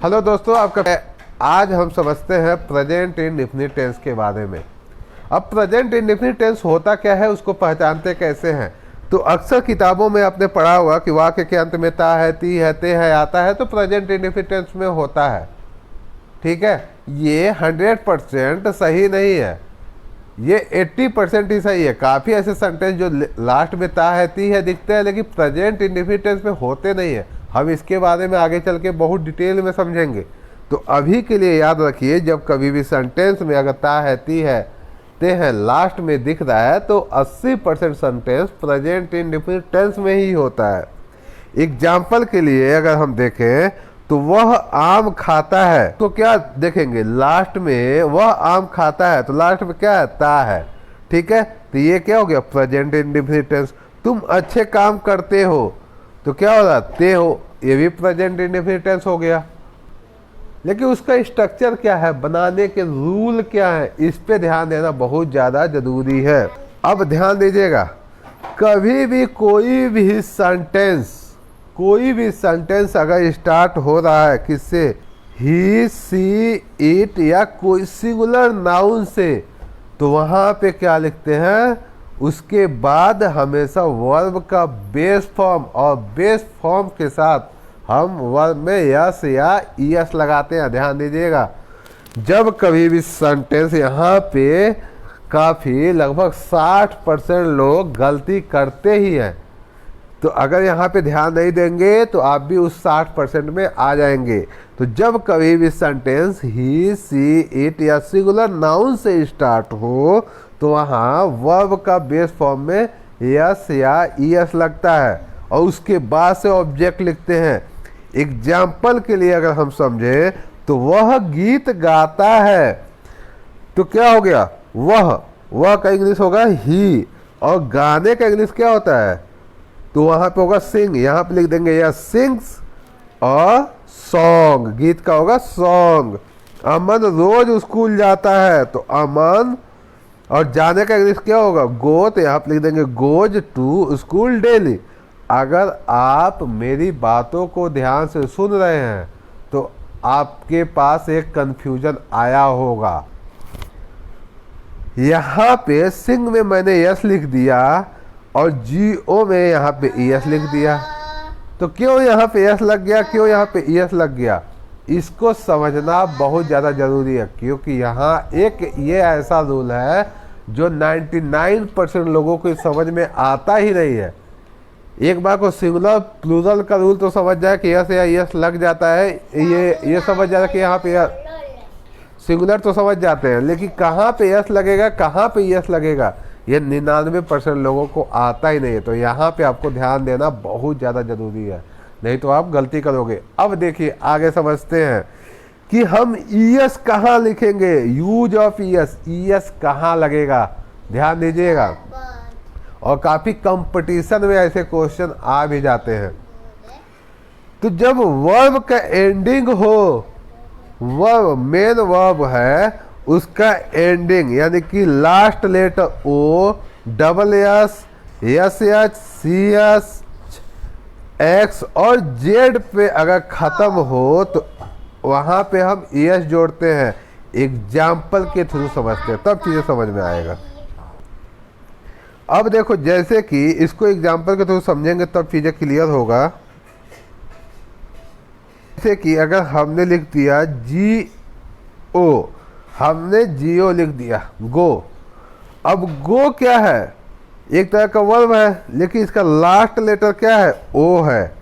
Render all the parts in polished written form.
Hello दोस्तों, आपका आज हम समझते हैं प्रेजेंट इंडेफिनिट टेंस के बारे में। अब प्रेजेंट इंडेफिनिट टेंस होता क्या है, उसको पहचानते कैसे हैं। तो अक्सर किताबों में आपने पढ़ा होगा कि वाक्य के अंत में ता है, ती है, ते है आता है, तो प्रेजेंट इंडेफिनिट टेंस में होता है। ठीक है, ये 100% सही नहीं है, ये 80% ही सही है। काफ़ी ऐसे सेंटेंस जो लास्ट में ता है, ती है दिखते हैं, लेकिन प्रेजेंट इंडेफिनिट टेंस में होते नहीं है। हम इसके बारे में आगे चल के बहुत डिटेल में समझेंगे। तो अभी के लिए याद रखिए, जब कभी भी सेंटेंस में अगर ता है, ती है, ते है लास्ट में दिख रहा है, तो 80% सेंटेंस प्रेजेंट इंडेफिनिट टेंस में ही होता है। एग्जाम्पल के लिए अगर हम देखें तो वह आम खाता है, तो क्या देखेंगे लास्ट में वह आम खाता है, तो लास्ट में क्या है, ता है। ठीक है, तो ये क्या हो गया, प्रेजेंट इंडेफिनिट टेंस। तुम अच्छे काम करते हो, तो क्या हो रहा, ते हो, ये भी प्रेजेंट इंडेफिनिट टेंस हो गया। लेकिन उसका स्ट्रक्चर क्या है, बनाने के रूल क्या है, इस पे ध्यान देना बहुत ज़्यादा जरूरी है। अब ध्यान दीजिएगा, कभी भी कोई भी सेंटेंस अगर स्टार्ट हो रहा है किससे, ही, सी, इट या कोई सिंगुलर नाउन से, तो वहाँ पे क्या लिखते हैं, उसके बाद हमेशा वर्ब का बेस फॉर्म, और बेस फॉर्म के साथ हम वर्ब में यस या ईएस लगाते हैं। ध्यान दीजिएगा, जब कभी भी सेंटेंस यहाँ पे काफ़ी लगभग 60% लोग गलती करते ही हैं, तो अगर यहाँ पे ध्यान नहीं देंगे तो आप भी उस 60% में आ जाएंगे। तो जब कभी भी सेंटेंस ही, सी, इट या सिंगुलर नाउन से स्टार्ट हो, तो वहाँ वर्ब का बेस फॉर्म में यस या ईएस लगता है, और उसके बाद से ऑब्जेक्ट लिखते हैं। एग्जाम्पल के लिए अगर हम समझें तो वह गीत गाता है, तो क्या हो गया, वह का इंग्लिश होगा ही, और गाने का इंग्लिश क्या होता है, तो वहाँ पे होगा सिंग। यहाँ पे लिख देंगे या सिंग्स, और सॉन्ग, गीत का होगा सॉन्ग। अमन रोज स्कूल जाता है, तो अमन, और जाने का इंग्लिश क्या होगा, गो, तो यहाँ पे लिख देंगे गोज टू स्कूल डेली। अगर आप मेरी बातों को ध्यान से सुन रहे हैं तो आपके पास एक कन्फ्यूजन आया होगा। यहाँ पे सिंग में मैंने यस लिख दिया, और जीओ में यहाँ पे ईएस लिख दिया, तो क्यों यहाँ पे यस लग गया, क्यों यहाँ पे ईएस लग गया, इसको समझना बहुत ज़्यादा ज़रूरी है। क्योंकि यहाँ एक ये ऐसा रूल है जो 99% लोगों को समझ में आता ही नहीं है। एक बार को सिंगुलर प्लूरल का रूल तो समझ जाए कि यस या यस लग जाता है, ये समझ जाता है कि यहाँ पे सिंगुलर तो समझ जाते हैं, लेकिन कहाँ पे यस लगेगा, कहाँ पे यस लगेगा, ये 99% लोगों को आता ही नहीं है। तो यहाँ पे आपको ध्यान देना बहुत ज़्यादा ज़रूरी है, नहीं तो आप गलती करोगे। अब देखिए आगे समझते हैं कि हम ईएस कहाँ लिखेंगे, यूज ऑफ ईएस, ईएस कहाँ लगेगा, ध्यान दीजिएगा। और काफ़ी कंपटीशन में ऐसे क्वेश्चन आ भी जाते हैं। तो जब वर्ब का एंडिंग हो, वर्ब मेन वर्ब है, उसका एंडिंग यानी कि last letter O, double S, S H, C S, X और जेड पे अगर ख़त्म हो, तो वहाँ पे हम एस जोड़ते हैं। एग्जाम्पल के थ्रू समझते हैं, तब चीज़ें समझ में आएगा। अब देखो, जैसे कि इसको एग्जाम्पल के थ्रू समझेंगे तब चीज़ें क्लियर होगा। जैसे कि अगर हमने लिख दिया जी ओ, हमने जियो लिख दिया, गो। अब गो क्या है, एक तरह का वर्ब है, लेकिन इसका लास्ट लेटर क्या है, ओ है।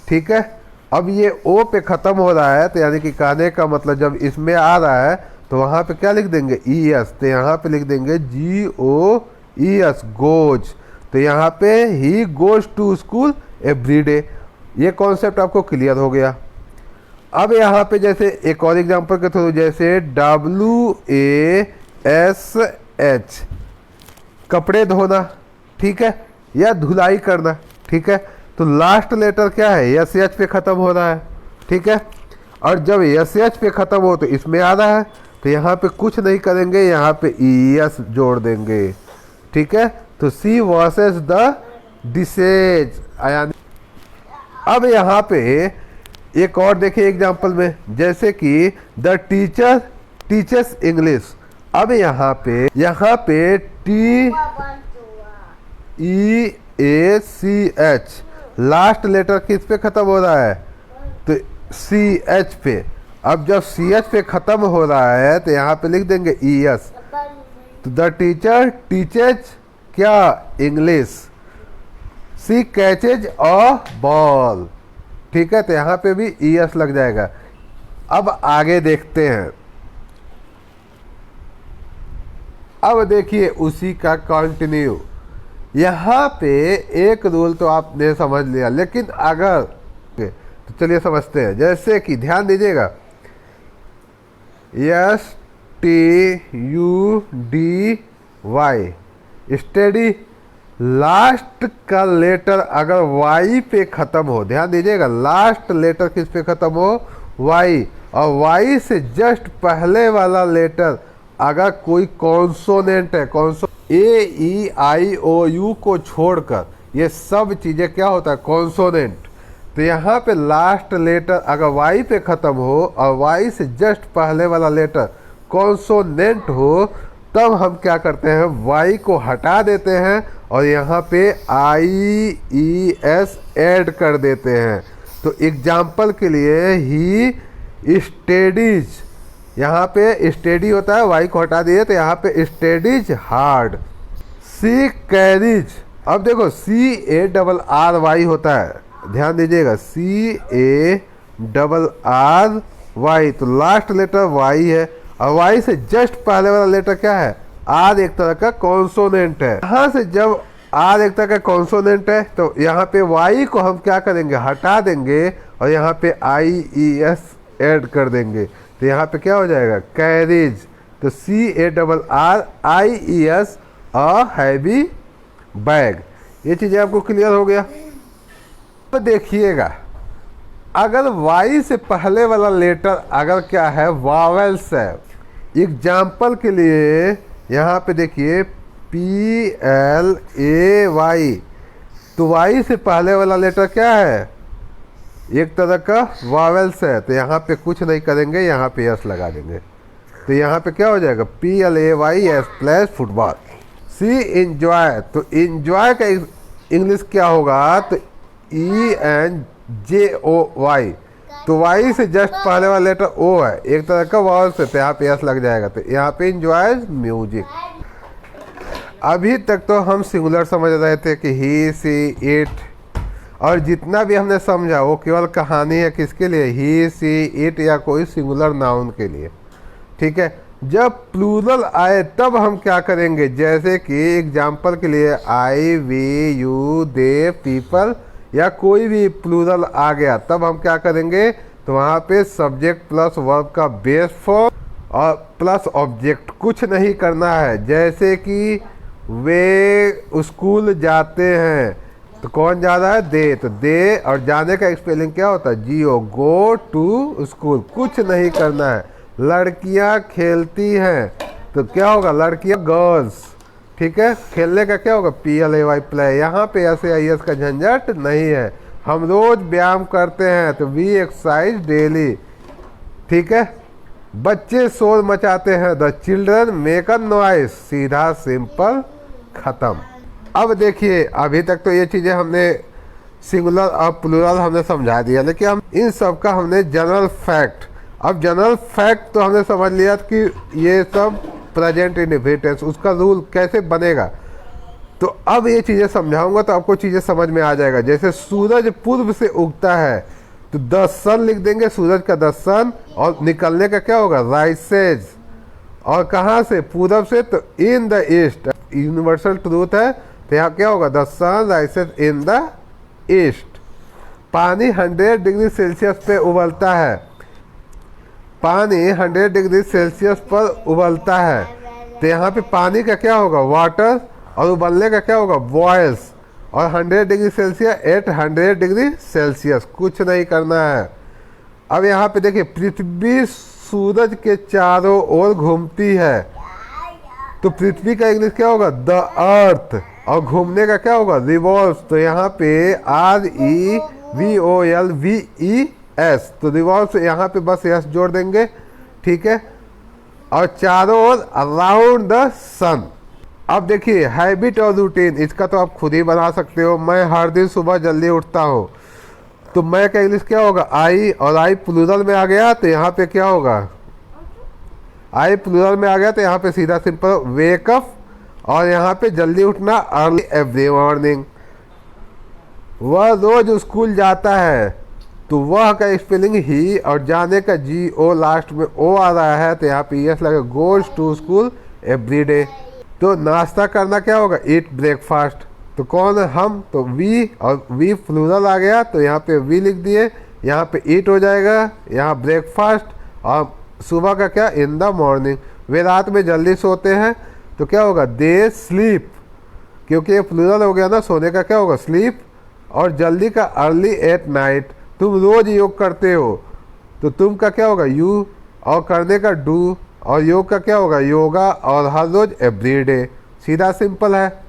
ठीक है, अब ये ओ पे ख़त्म हो रहा है, तो यानी कि कहने का मतलब जब इसमें आ रहा है तो वहाँ पे क्या लिख देंगे, ई एस, तो यहाँ पे लिख देंगे जी ओ ई एस, गोज। तो यहाँ पे he goes to school everyday. ये कॉन्सेप्ट आपको क्लियर हो गया। अब यहाँ पे जैसे एक और एग्जांपल के थ्रू, जैसे WASH, कपड़े धोना, ठीक है, या धुलाई करना, ठीक है, तो लास्ट लेटर क्या है, SH पे ख़त्म हो रहा है। ठीक है, और जब SH पे ख़त्म हो तो इसमें आ रहा है, तो यहाँ पे कुछ नहीं करेंगे, यहाँ पे ES जोड़ देंगे। ठीक है, तो सी वॉशेस द डिशेज। अब यहाँ पे एक और देखिए एग्जाम्पल में, जैसे कि द टीचर टीचर्स इंग्लिश। अब यहाँ पे टी ई ए सी एच लास्ट लेटर किस पे खत्म हो रहा है, तो सी एच पे। अब जब सी एच पे खत्म हो रहा है तो यहाँ पे लिख देंगे ई एस। तो द टीचर टीचेज क्या, English. She catches a ball, ठीक है, तो यहाँ पे भी ई एस लग जाएगा। अब आगे देखते हैं। अब देखिए उसी का कंटिन्यू। यहाँ पे एक रूल तो आपने समझ लिया, लेकिन अगर तो चलिए समझते हैं। जैसे कि ध्यान दीजिएगा, S T U D Y, study, last का लेटर अगर वाई पे ख़त्म हो, ध्यान दीजिएगा लास्ट लेटर किस पे ख़त्म हो, वाई, और वाई से जस्ट पहले वाला लेटर अगर कोई कॉन्सोनेंट है, ए ई आई ओ यू को छोड़कर ये सब चीज़ें क्या होता है, कॉन्सोनेंट। तो यहाँ पे लास्ट लेटर अगर वाई पे ख़त्म हो और वाई से जस्ट पहले वाला लेटर कॉन्सोनेंट हो, तब हम क्या करते हैं, वाई को हटा देते हैं और यहाँ पे आई ई एस ऐड कर देते हैं। तो एग्जाम्पल के लिए ही स्टडीज, यहाँ पे स्टडी होता है, वाई को हटा दिए तो यहाँ पे स्टडीज हार्ड। सी कैरीज, अब देखो सी ए डबल आर वाई होता है, ध्यान दीजिएगा सी ए डबल आर वाई, तो लास्ट लेटर वाई है और वाई से जस्ट पहले वाला लेटर क्या है, आर, एक तरह का कॉन्सोनेंट है। यहाँ से जब आर एक तरह का कॉन्सोनेंट है तो यहाँ पे वाई को हम क्या करेंगे, हटा देंगे और यहाँ पे आई ई एस ऐड कर देंगे। तो यहाँ पे क्या हो जाएगा, कैरीज। तो C A double R I E S a heavy bag. ये चीज़ें आपको क्लियर हो गया। तो देखिएगा, अगर वाई से पहले वाला लेटर अगर क्या है, वावेल्स है। एग्जाम्पल के लिए यहाँ पे देखिए पी एल ए वाई, तो वाई से पहले वाला लेटर क्या है, एक तरह का वावेल्स है। तो यहाँ पे कुछ नहीं करेंगे, यहाँ पे एस लगा देंगे। तो यहाँ पे क्या हो जाएगा, P L A Y S plus football. She enjoy, तो इंजॉय का इंग्लिश क्या होगा, तो E N J O Y, तो वाई से जस्ट पहले वाला लेटर ओ है, एक तरह का वावेल्स है, तो यहाँ पे एस लग जाएगा। तो यहाँ पे इंजॉय म्यूजिक। अभी तक तो हम सिंगुलर समझ रहे थे कि ही सी इट, और जितना भी हमने समझा वो केवल कहानी है, किसके लिए, ही सी इट या कोई सिंगुलर नाउन के लिए, ठीक है। जब प्लूरल आए तब हम क्या करेंगे, जैसे कि एग्जाम्पल के लिए आई वी यू दे पीपल या कोई भी प्लूरल आ गया, तब हम क्या करेंगे, तो वहाँ पे सब्जेक्ट प्लस वर्ब का बेस फॉर्म और प्लस ऑब्जेक्ट, कुछ नहीं करना है। जैसे कि वे स्कूल जाते हैं, तो कौन जा रहा है, दे, तो दे, और जाने का स्पेलिंग क्या होता है, जियो, गो टू स्कूल, कुछ नहीं करना है। लड़कियां खेलती हैं, तो क्या होगा, लड़कियां गर्ल्स, ठीक है। खेलने का क्या होगा, P L A Y play. यहाँ पे ऐसे आई एस का झंझट नहीं है। हम रोज व्यायाम करते हैं, तो वी एक्सरसाइज डेली, ठीक है। बच्चे शोर मचाते हैं, the children make a noise, सीधा सिंपल खत्म। अब देखिए, अभी तक तो ये चीज़ें हमने सिंगुलर और प्लूरल हमने समझा दिया, लेकिन हम इन सब का हमने जनरल फैक्ट, अब जनरल फैक्ट तो हमने समझ लिया कि ये सब प्रेजेंट इंडिफिनिट, उसका रूल कैसे बनेगा। तो अब ये चीज़ें समझाऊंगा तो आपको चीज़ें समझ में आ जाएगा। जैसे सूरज पूर्व से उगता है, तो द सन लिख देंगे, सूरज का द सन, और निकलने का क्या होगा, राइसेज, और कहाँ से, पूरब से, तो in the east, universal truth है। तो यहाँ क्या होगा, the sun rises in the east. पानी 100 डिग्री सेल्सियस पे उबलता है, पानी 100 डिग्री सेल्सियस पर उबलता है। तो यहाँ पे पानी का क्या होगा, वाटर, और उबलने का क्या होगा, बॉयल्स, और 100 degree Celsius at 100 degree Celsius, कुछ नहीं करना है। अब यहाँ पे देखिए, पृथ्वी सूरज के चारों ओर घूमती है, तो पृथ्वी का इंग्लिश क्या होगा, द अर्थ, और घूमने का क्या होगा, रिवॉल्व्स। तो यहाँ पे R E V O L V E S, तो रिवॉल्व्स यहाँ पे बस एस जोड़ देंगे, ठीक है। और चारों ओर अराउंड द सन। अब देखिए हैबिट और रूटीन, इसका तो आप खुद ही बना सकते हो। मैं हर दिन सुबह जल्दी उठता हूँ, तो मैं का इंग्लिश क्या होगा, आई, और आई प्लूरल में आ गया तो यहाँ पे क्या होगा, आई प्लूरल में आ गया तो यहाँ पे सीधा सिंपल वेकअप, और यहाँ पे जल्दी उठना अर्ली एवरी मॉर्निंग। वह रोज स्कूल जाता है, तो वह का स्पेलिंग ही, और जाने का जी ओ लास्ट में ओ आ रहा है तो यहाँ पे यस लगेगा, goes to school every day. तो नाश्ता करना क्या होगा, ईट ब्रेकफास्ट। तो कौन है, हम, तो वी, और वी प्लूरल आ गया तो यहाँ पे वी लिख दिए, यहाँ पे ईट हो जाएगा, यहाँ ब्रेकफास्ट, और सुबह का क्या, इन द मॉर्निंग। वे रात में जल्दी सोते हैं तो क्या होगा, दे स्लीप, क्योंकि ये प्लूरल हो गया ना, सोने का क्या होगा, स्लीप, और जल्दी का अर्ली एट नाइट। तुम रोज योग करते हो तो तुम का क्या होगा, यू, और करने का डू, और योग का क्या होगा, योगा, और हर रोज एवरी डे। सीधा सिंपल है।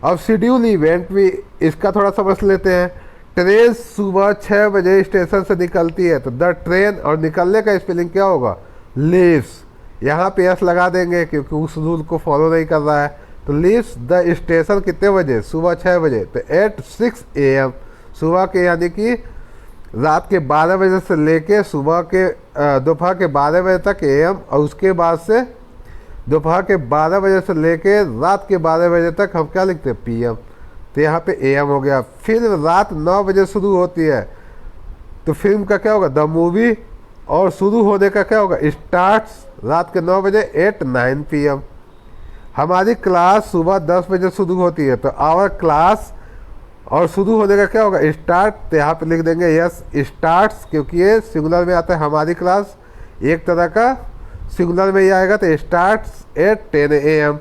अब शेड्यूल इवेंट भी इसका थोड़ा समझ लेते हैं। ट्रेन सुबह 6 बजे स्टेशन से निकलती है, तो द ट्रेन, और निकलने का स्पेलिंग क्या होगा, लीव्स। यहाँ पे एस लगा देंगे क्योंकि उस रूल को फॉलो नहीं कर रहा है। तो लीव्स द स्टेशन कितने बजे, सुबह 6 बजे, तो एट 6 AM, सुबह के यानी कि रात के 12 बजे से लेके सुबह के दोपहर के 12 बजे तक AM, और उसके बाद से दोपहर के 12 बजे से लेके रात के 12 बजे तक हम क्या लिखते हैं, PM। तो यहाँ पे AM हो गया। फिल्म रात 9 बजे शुरू होती है, तो फिल्म का क्या होगा, द मूवी, और शुरू होने का क्या होगा, स्टार्ट्स रात के 9 बजे एट 9 PM। हमारी क्लास सुबह 10 बजे शुरू होती है, तो आवर क्लास, और शुरू होने का क्या होगा, स्टार्ट, तो यहाँ पे लिख देंगे यस स्टार्ट्स, क्योंकि ये सिंगुलर में आता है। हमारी क्लास एक तरह का सिंगुलर में ही आएगा, तो स्टार्ट्स एट 10 AM।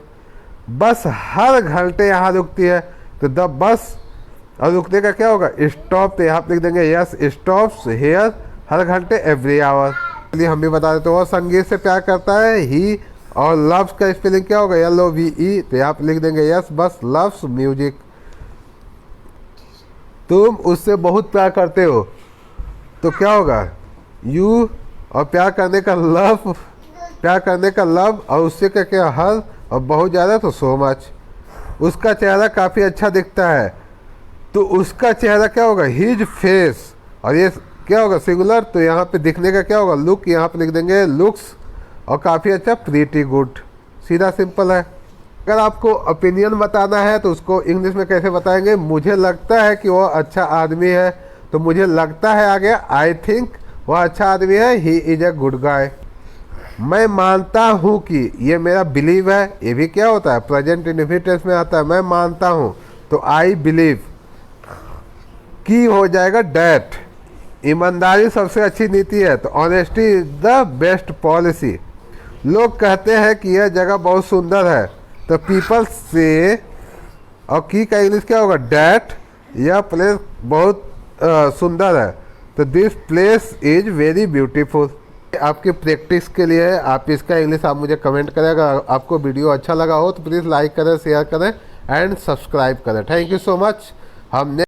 बस हर घंटे यहाँ रुकती है, तो द बस, और रुकने का क्या होगा, स्टॉप, तो यहाँ पे लिख देंगे यस स्टॉप्स हेयर, हर घंटे एवरी आवर। चलिए हम भी बता देते हैं। वह संगीत से प्यार करता है, ही, और लव्स का स्पेलिंग क्या होगा, LOVE, तो यहाँ पे लिख देंगे यस बस लव्स म्यूजिक। तुम उससे बहुत प्यार करते हो, तो क्या होगा, यू, और प्यार करने का लव, प्यार करने का लव, और उससे क्या क्या हर, और बहुत ज़्यादा तो सो मच। उसका चेहरा काफ़ी अच्छा दिखता है, तो उसका चेहरा क्या होगा, हिज फेस, और ये क्या होगा, सिंगुलर, तो यहाँ पे दिखने का क्या होगा, लुक, यहाँ पे लिख देंगे लुक्स, और काफ़ी अच्छा प्रीटी गुड। सीधा सिंपल है। अगर आपको ओपिनियन बताना है तो उसको इंग्लिश में कैसे बताएंगे, मुझे लगता है कि वह अच्छा आदमी है, तो मुझे लगता है आ गया, आई थिंक वह अच्छा आदमी है, he is a good guy. मैं मानता हूँ कि, ये मेरा बिलीव है, ये भी क्या होता है, प्रेजेंट इंडेफिनिट टेंस में आता है, मैं मानता हूँ, तो आई बिलीव। की हो जाएगा डैट। ईमानदारी सबसे अच्छी नीति है, तो honesty is the best policy. लोग कहते हैं कि यह जगह बहुत सुंदर है, तो पीपल से, और की का इंग्लिश क्या होगा, डैट, यह प्लेस बहुत सुंदर है, तो this place is very beautiful. आपकी प्रैक्टिस के लिए आप इसका इंग्लिश आप मुझे कमेंट करें। अगर आपको वीडियो अच्छा लगा हो तो प्लीज़ लाइक करें, शेयर करें एंड सब्सक्राइब करें। Thank you so much. हमने